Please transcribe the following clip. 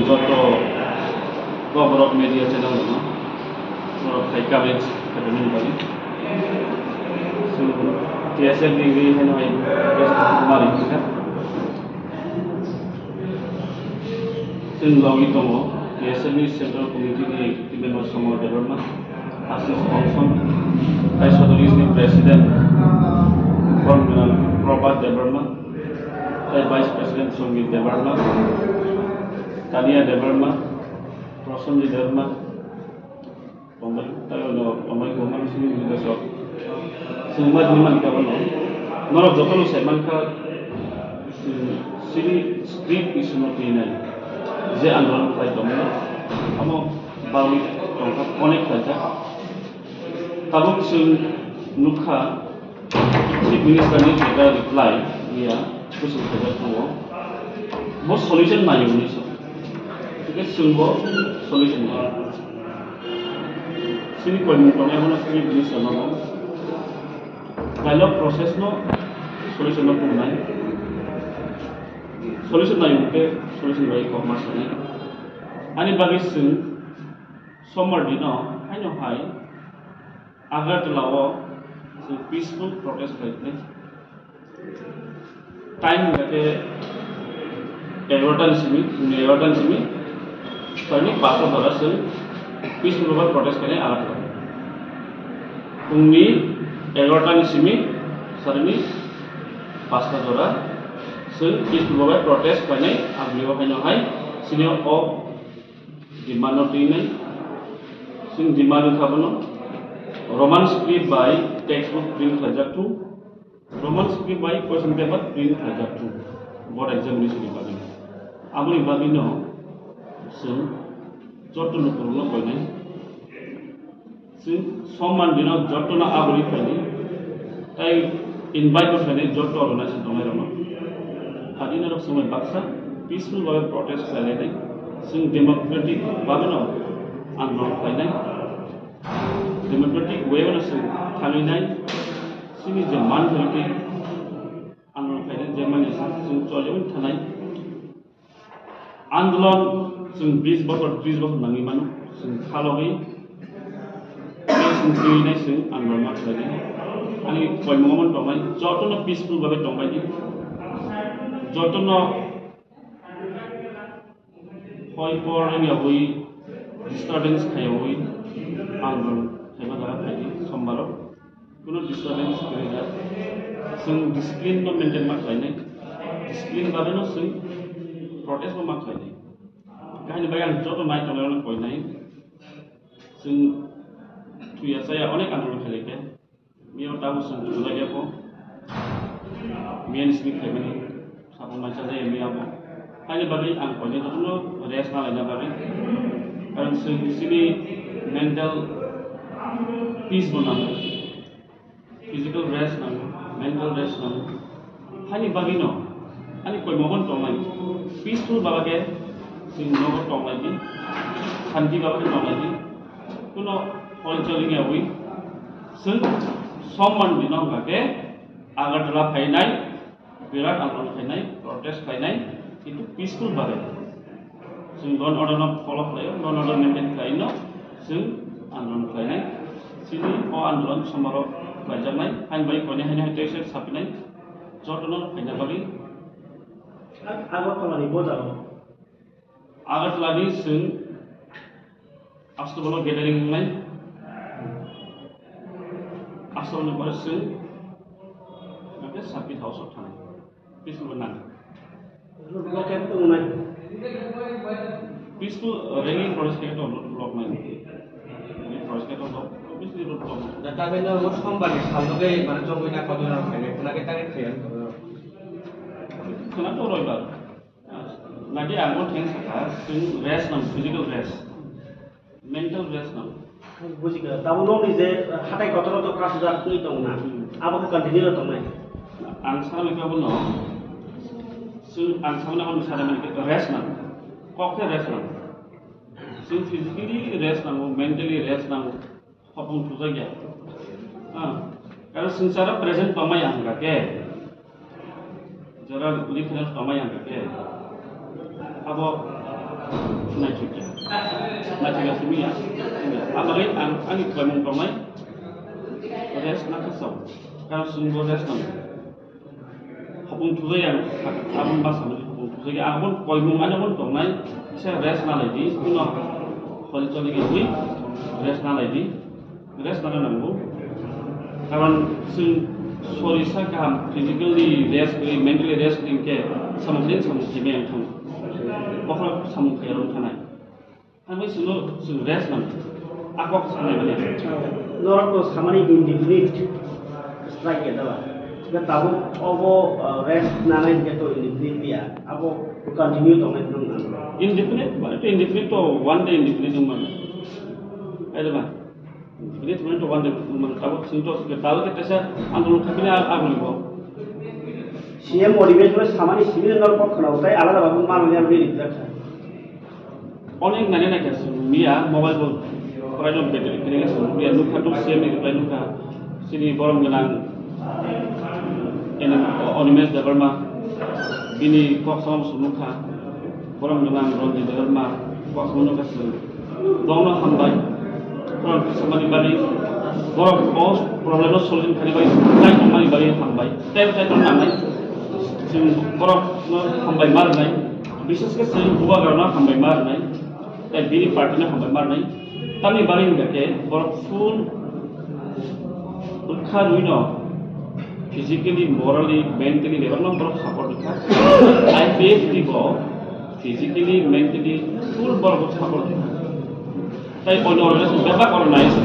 যত গবরক media channel দङ Thai coverage खालामनो बागै TSL डिग्री होनाय मारै खोथा जों गावनि दङ TSL नि सेन्ट्रेल कमिटिनि एक्टिभ मेम्बार समर देबरमा आसिस फंसन भाइस चौधरीनि president Prabhat Debbarma vice president Sangeet Debbarma Tania Debbarma Prasanjit Debbarma Pemain Gomang sini juga sok. Semua di mana kita boleh. Nolak jokal usai mana sini street isu nanti je andolan kai domina. Kamu bawi tongkat connect saja. Kalau sing nukha chief minister ni juga reply dia khusus saja tuh. Bos solution mana ini so. Jadi sungguh solution ni. Sini komunikasi mana sini bisnis sama kalau proses no solusi no pun naik solusi naik ke solusi baik kok masalahnya ani bagi sing summer dino hanya hai agar terlalu peaceful protest baiknya time berarti Everton sini tadi pasal terus peaceful protest kali alat Ungni 11 sarani pasta dora sing peaceful protest kali abliwa kanyo hai sini o dimano tine sing dimano kabono Roman script by textbook print sajak tu Roman script by question paper print sajak tu board examination ni bagi amuni bagi no sing joto no kurno koinai sing soman dino joto na aburi pani tai invite ko pani joto orona sin tomai rono adina rok samay baksa peaceful way protest kale nai sing democratic bagano andolon kainai democratic way ono sing thali nai sini je man thali andolon kainai je mane sing chole thanai andolon sing 20 বছর 30 বছর নাঙি মানু sing খালগি sing tui sing andolon mak lagi ani koi moment tomai jotono peaceful babe tomai di jotono hoi por ani hoi disturbance khai hoi andolon thema dara khai sombaro kono disturbance kore ja sing discipline no maintain mak khai nai discipline babe no sing protest mak khai nai kahini bagian joto naik tolong poin naik, sing tuya saya oleh kantor kerja, dia tahu sing juga dia po, mian sini kami sabun macam saya mian po, kahini bagi angkoni joto no rest na lagi bagi, karena sini mental peace bonam, physical rest na, mental rest na, kahini bagi no, kahini koi mohon tomai, peaceful bagai sing nogo tong lagi santi bawa ke tong lagi kuno polling ya wi sing soman di nong kake agar telah kainai virat angkon kainai protest kainai itu peaceful bagai sing don order no follow layo don order maintain kaino sing angkon kainai sini o angkon samaro belajar nai han baik kone hanya teacher sapinai jotono kainai bagi agak kalau ni bodoh agar lagi sing astro gathering lain astro nomor sing nanti sapi house of tanah peaceful benar block itu mana peaceful ringing proses kita block mana ini proses kita block peaceful block data benda harus kembali kalau ke mana coba nak kau orang kaya pernah kita ni kaya kenapa orang baru nanti aku thanks sing rest nam physical rest mental rest nam buji ke tahu nong ni je hatai kotor to keras sudah tu itu na apa ke continue to mai ansar mereka pun no sing ansar nak pun misalnya mereka rest nam kok rest nam sing physically rest nam mentally rest nam apun tu saja kalau sing secara present pamai yang kake jara lihat pamai yang kake abo naik semia abagai ang iklamong pamay rest nakasaw karena sungguh rest nam hapung tuh yang abang pas sama hapung tuh yang abang koimung aja pun tongnai saya rest naledi kuno kalau coli gitu rest naledi rest nana nanggu karena sung sorry sa kaham physically rest mentally rest ke samudin yang thang bakal samud kaya tanai kami sungguh rest nam aku sanai balik Norok to samani indefinite strike ya dawa. Kita tahu obo rest nanai gitu indefinite dia. Abo continue to main dong. Indefinite, itu indefinite to one day indefinite cuma. Ada mah. Indefinite cuma to one day cuma. Tahu sinto tahu kita saya andul kapilnya aku nih kok. CM motivation samani civil norok kok kenal. Tapi alat apa pun malu yang beri tidak. Orang yang nanya kes, dia mobile phone. Orang betul ini kan dia luka tuh CM itu luka. Sini borong dengan ini onimes dapat ini kok sama luka. Borong dengan ronde dapat kok sama luka sih. Dongno hambai. Borong sama di bali. Borong bos problemnya solusi kali bali. Saya sama di bali hambai. Saya tuh namai. Sing borong hambai mar nai. Bisnis ke sih buat karena hambai mar nai. Tapi bini partinya hambai mar nai. Kami balik ke borok full ukha duino physically morally mentally level no borok support ukha I believe the go physically mentally full borok support tai ono organize bebak organize